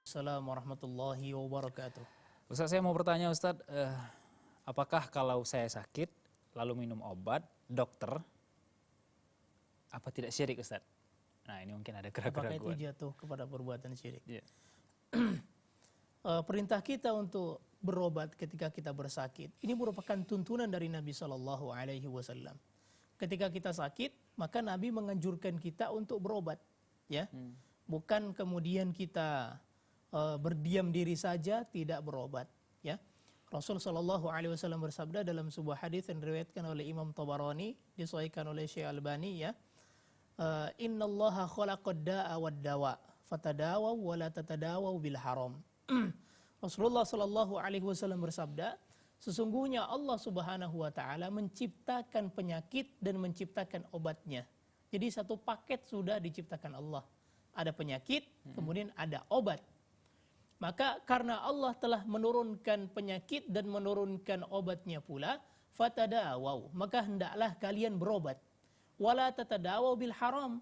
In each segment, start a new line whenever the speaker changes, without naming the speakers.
Assalamualaikum warahmatullahi wabarakatuh.
Ustaz, saya mau bertanya Ustaz, apakah kalau saya sakit lalu minum obat dokter, apa tidak syirik Ustaz? Nah ini mungkin ada keraguan.
Apakah itu jatuh kepada perbuatan syirik?
Yeah.
Perintah kita untuk berobat ketika kita bersakit, ini merupakan tuntunan dari Nabi Shallallahu Alaihi Wasallam. Ketika kita sakit, maka Nabi menganjurkan kita untuk berobat, ya, bukan kemudian kita berdiam diri saja tidak berobat, ya. Rasul Shallallahu Alaihi Wasallam bersabda dalam sebuah hadis yang diriwayatkan oleh Imam Tabarani, disahihkan oleh Syekh Albani, ya, Innallaha khalaqad da'a wad dawa fatadawaw wa la tatadawaw bil haram. Rasulullah Shallallahu Alaihi Wasallam bersabda, sesungguhnya Allah Subhanahu Wa Taala menciptakan penyakit dan menciptakan obatnya. Jadi satu paket sudah diciptakan Allah. Ada penyakit, kemudian ada obat. Maka karena Allah telah menurunkan penyakit dan menurunkan obatnya pula, fatadawaw, maka hendaklah kalian berobat. Wala tatadawaw bil haram.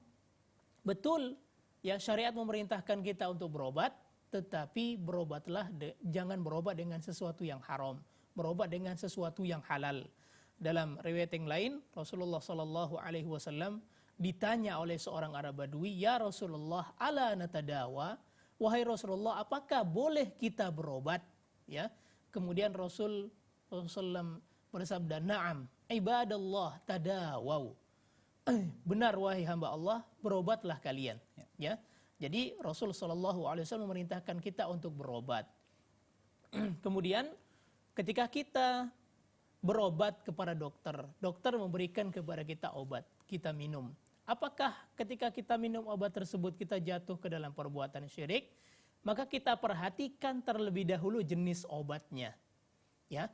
Betul, ya, syariat memerintahkan kita untuk berobat, tetapi berobatlah jangan berobat dengan sesuatu yang haram, berobat dengan sesuatu yang halal. Dalam riwayat yang lain, Rasulullah Sallallahu Alaihi Wasallam ditanya oleh seorang Arab Badui, ya Rasulullah, ala natadawa, wahai Rasulullah, apakah boleh kita berobat? Ya, kemudian Rasulullah bersabda, na'am, ibadallah tadawaw. Benar wahai hamba Allah, berobatlah kalian. Ya, jadi Rasul Shallallahu Alaihi Wasallam memerintahkan kita untuk berobat. Kemudian ketika kita berobat kepada dokter, dokter memberikan kepada kita obat, kita minum. Apakah ketika kita minum obat tersebut kita jatuh ke dalam perbuatan syirik? Maka kita perhatikan terlebih dahulu jenis obatnya. Ya,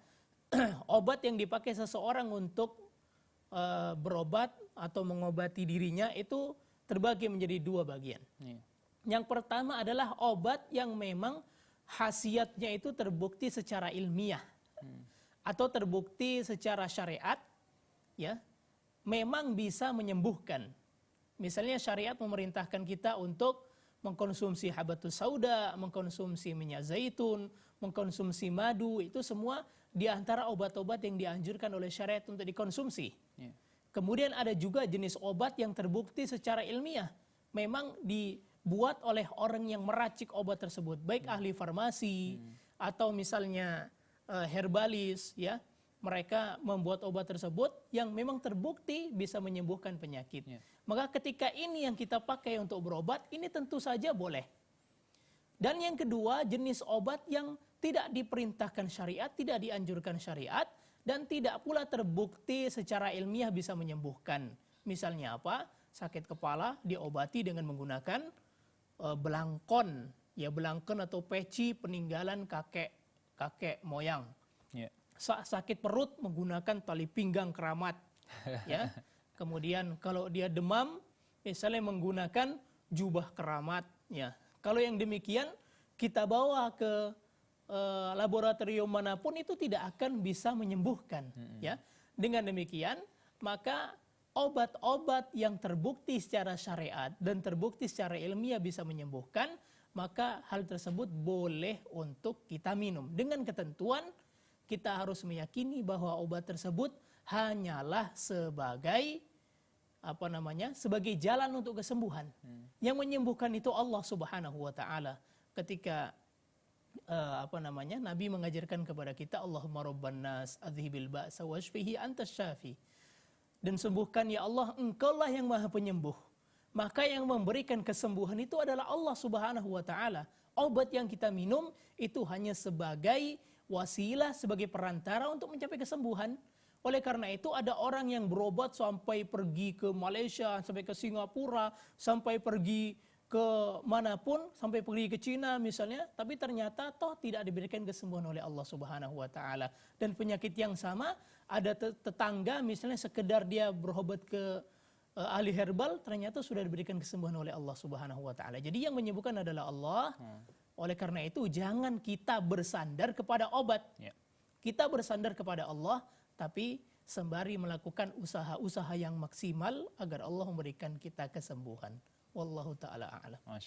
obat yang dipakai seseorang untuk berobat atau mengobati dirinya itu terbagi menjadi dua bagian. Yang pertama adalah obat yang memang khasiatnya itu terbukti secara ilmiah atau terbukti secara syariat, ya, memang bisa menyembuhkan. Misalnya syariat memerintahkan kita untuk mengkonsumsi habatus sauda, mengkonsumsi minyak zaitun, mengkonsumsi madu, itu semua di antara obat-obat yang dianjurkan oleh syariat untuk dikonsumsi. Kemudian ada juga jenis obat yang terbukti secara ilmiah, memang dibuat oleh orang yang meracik obat tersebut, baik ahli farmasi atau misalnya herbalis, ya. Mereka membuat obat tersebut yang memang terbukti bisa menyembuhkan penyakit. Maka ketika ini yang kita pakai untuk berobat, ini tentu saja boleh. Dan yang kedua, jenis obat yang tidak diperintahkan syariat, tidak dianjurkan syariat, dan tidak pula terbukti secara ilmiah bisa menyembuhkan. Misalnya apa? Sakit kepala diobati dengan menggunakan belangkon, ya, belangkon atau peci peninggalan kakek moyang. Sakit perut menggunakan tali pinggang keramat, ya. Kemudian kalau dia demam, misalnya menggunakan jubah keramat, ya. Kalau yang demikian kita bawa ke laboratorium manapun itu tidak akan bisa menyembuhkan, ya. Dengan demikian maka obat-obat yang terbukti secara syariat dan terbukti secara ilmiah bisa menyembuhkan, maka hal tersebut boleh untuk kita minum dengan ketentuan kita harus meyakini bahwa obat tersebut hanyalah sebagai sebagai jalan untuk kesembuhan. Yang menyembuhkan itu Allah Subhanahu Wa Taala. Ketika Nabi mengajarkan kepada kita, Allahumma rabban nas adhibil ba'sa washfihi antas syafi. Dan sembuhkan ya Allah, engkaulah yang maha penyembuh. Maka yang memberikan kesembuhan itu adalah Allah Subhanahu Wa Taala. Obat yang kita minum itu hanya sebagai wasilah, sebagai perantara untuk mencapai kesembuhan. Oleh karena itu ada orang yang berobat sampai pergi ke Malaysia, sampai ke Singapura, sampai pergi ke manapun, sampai pergi ke Cina misalnya, tapi ternyata toh tidak diberikan kesembuhan oleh Allah Subhanahu Wa Taala. Dan penyakit yang sama ada tetangga misalnya sekedar dia berobat ke ahli herbal, ternyata sudah diberikan kesembuhan oleh Allah Subhanahu Wa Taala. Jadi yang menyembuhkan adalah Allah. Oleh karena itu jangan kita bersandar kepada obat. Kita bersandar kepada Allah, tapi sembari melakukan usaha-usaha yang maksimal agar Allah memberikan kita kesembuhan. Wallahu ta'ala a'lam.